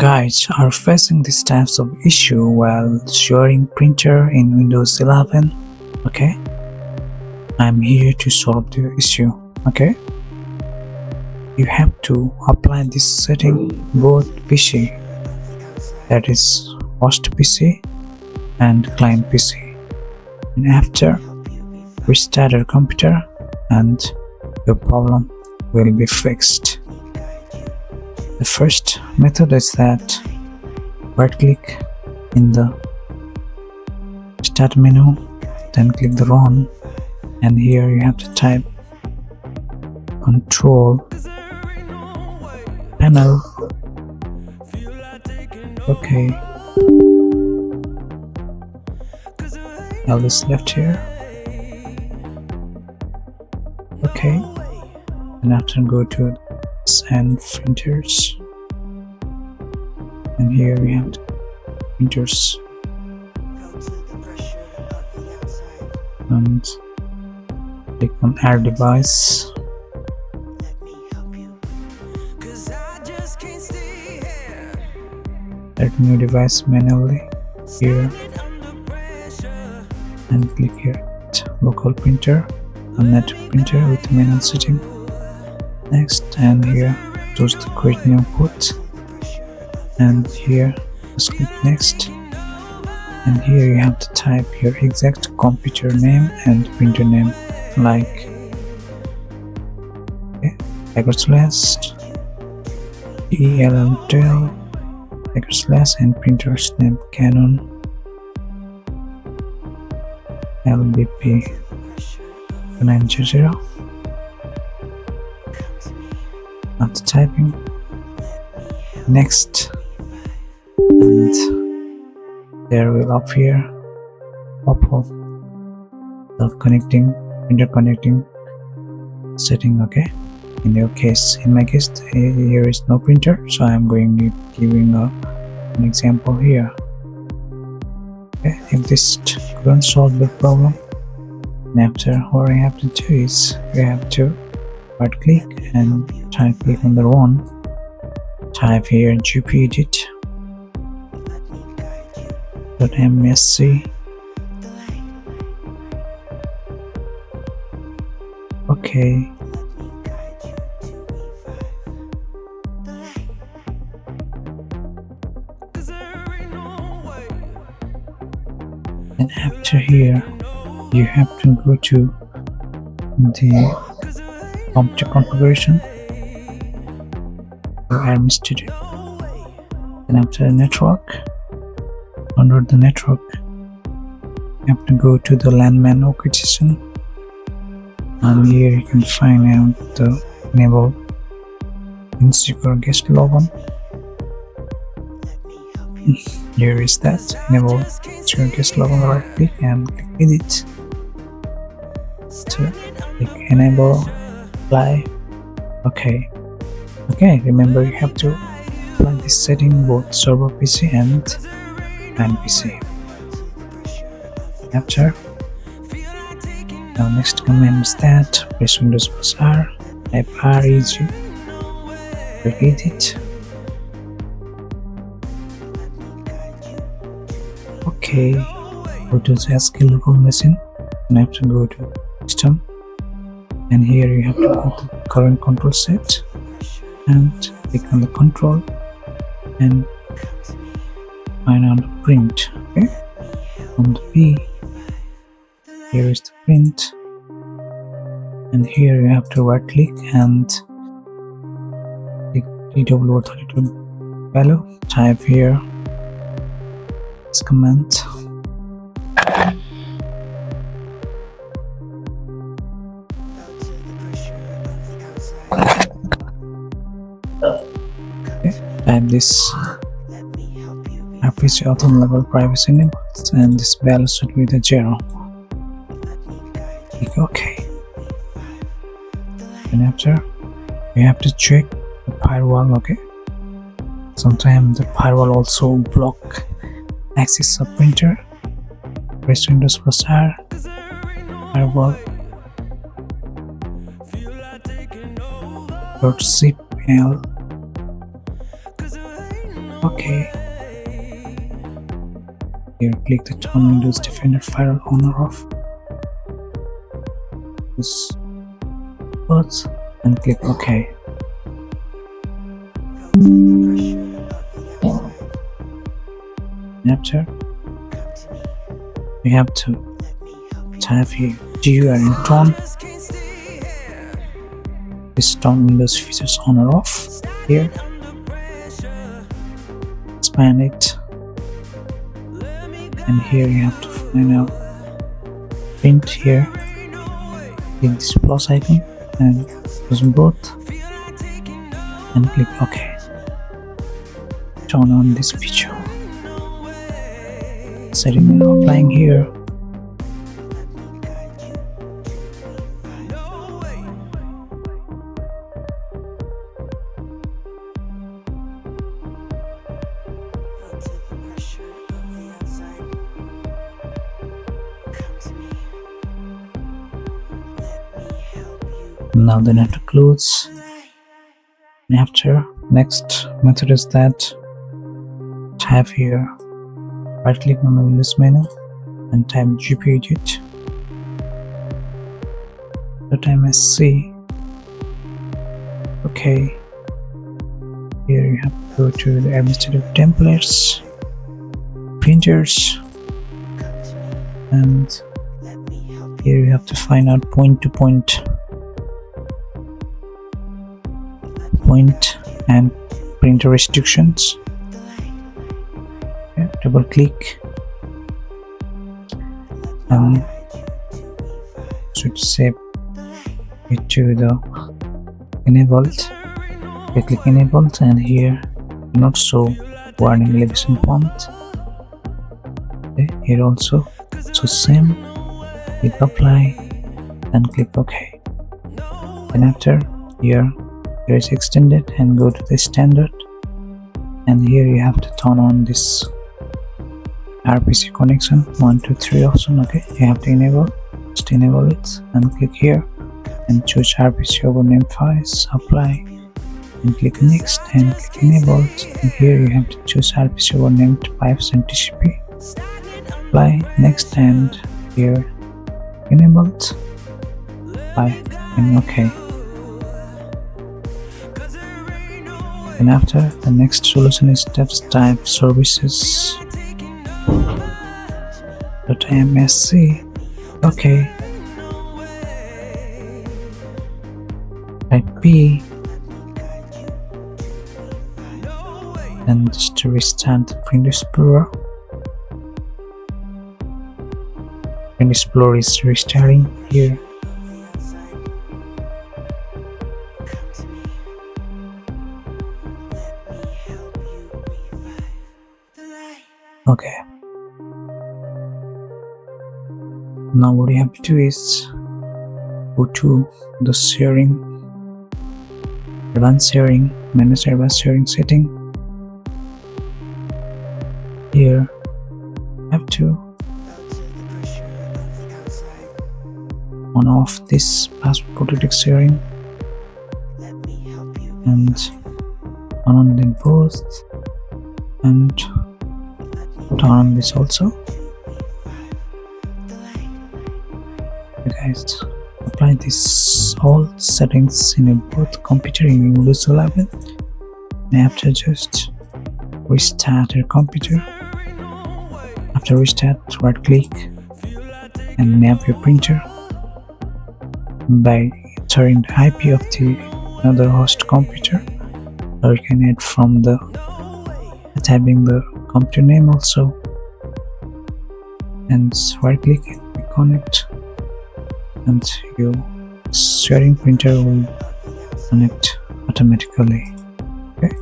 guys are facing these types of issue while sharing printer in Windows 11, okay, I'm here to solve the issue. Okay, you have to apply this setting both PC, that is host PC and client PC, and after restart your computer and your problem will be fixed. The first method is that right click in the start menu, then click the run, and here you have to type control panel. Okay, L is left here. Okay, and after go to and printers, and here we have printers and click on add device. Add new device manually here and click here local printer and network printer with manual setting. Next, and here choose the create new port, and here just click next, and here you have to type your exact computer name and printer name, like /ELL12 / and printer's name Canon LBP 900. After typing next, and there will appear pop-up self-connecting interconnecting setting. Okay, in your case, in my case here is no printer, so I'm going to giving an example here. Okay, if this couldn't solve the problem, and after what I have to do is you have to right click and try to click on the run, type here gpedit.msc. Okay, and after here you have to go to the computer configuration or administrator, and after the network, under the network you have to go to the landman location, and here you can find out the enable insecure guest login. Here is that enable insecure guest login. Right click and click edit to click enable apply. Okay, remember you have to apply this setting both server PC and client PC. After, now next command is that press Windows + R, type REG, click edit. Okay, go to the ASCII local machine, and have to go to system, and here you have to go to current control set and click on the control and find out the print. Okay, from the P, here is the print, and here you have to right click and click TW32 value, type here this command. Type this RPC auto level privacy enabled, and this value should be the 0. Click OK. And after, you have to check the firewall. Okay, sometimes the firewall also block access of printer. Press Windows + R, firewall, .cpl Okay. Here, click the turn Windows Defender Firewall on or off. This both and click OK. After, we have to type here GUI in tone. This turn Windows features on or off. Here, expand it, and here you have to find out print here. Click this plus icon and choose both and click OK. Turn on this feature. Setting and applying here. Now the network close. And after, next method is that type here, right click on the Windows menu and type GPU edit. .msc. Okay. Here you have to go to the administrative templates, printers, and here you have to find out point and printer restrictions. Okay, double click and should save it to the enabled. Okay, click enabled and here not show warning elevation font. Okay, here also so same, click apply and click OK. And after, here is extended and go to the standard, and here you have to turn on this RPC connection 1 2 3 option. Okay, you have to just enable it and click here and choose RPC over named files, apply and click next and click enabled, and here you have to choose RPC over named pipes and TCP, apply next and here enabled, apply and OK. And after, the next solution is type services .msc. Okay, type P and just to restart the Print Explorer. Print Explorer is restarting here. Okay. Now what you have to do is go to the sharing, advanced sharing, manage advanced sharing setting. Here you have to on off this password protected sharing and on them both and turn on this also. Okay guys, apply this all settings in both computer in Windows 11 and after just restart your computer. After restart, right click and map your printer by entering the IP of the another host computer, or you can add from the typing the computer name also, and right click and connect, and your sharing printer will connect automatically. Okay,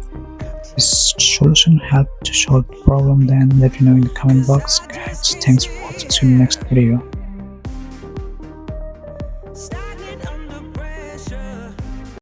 this solution helped to solve the problem. Then let me know in the comment box, guys. Thanks for watching. See you in the next video.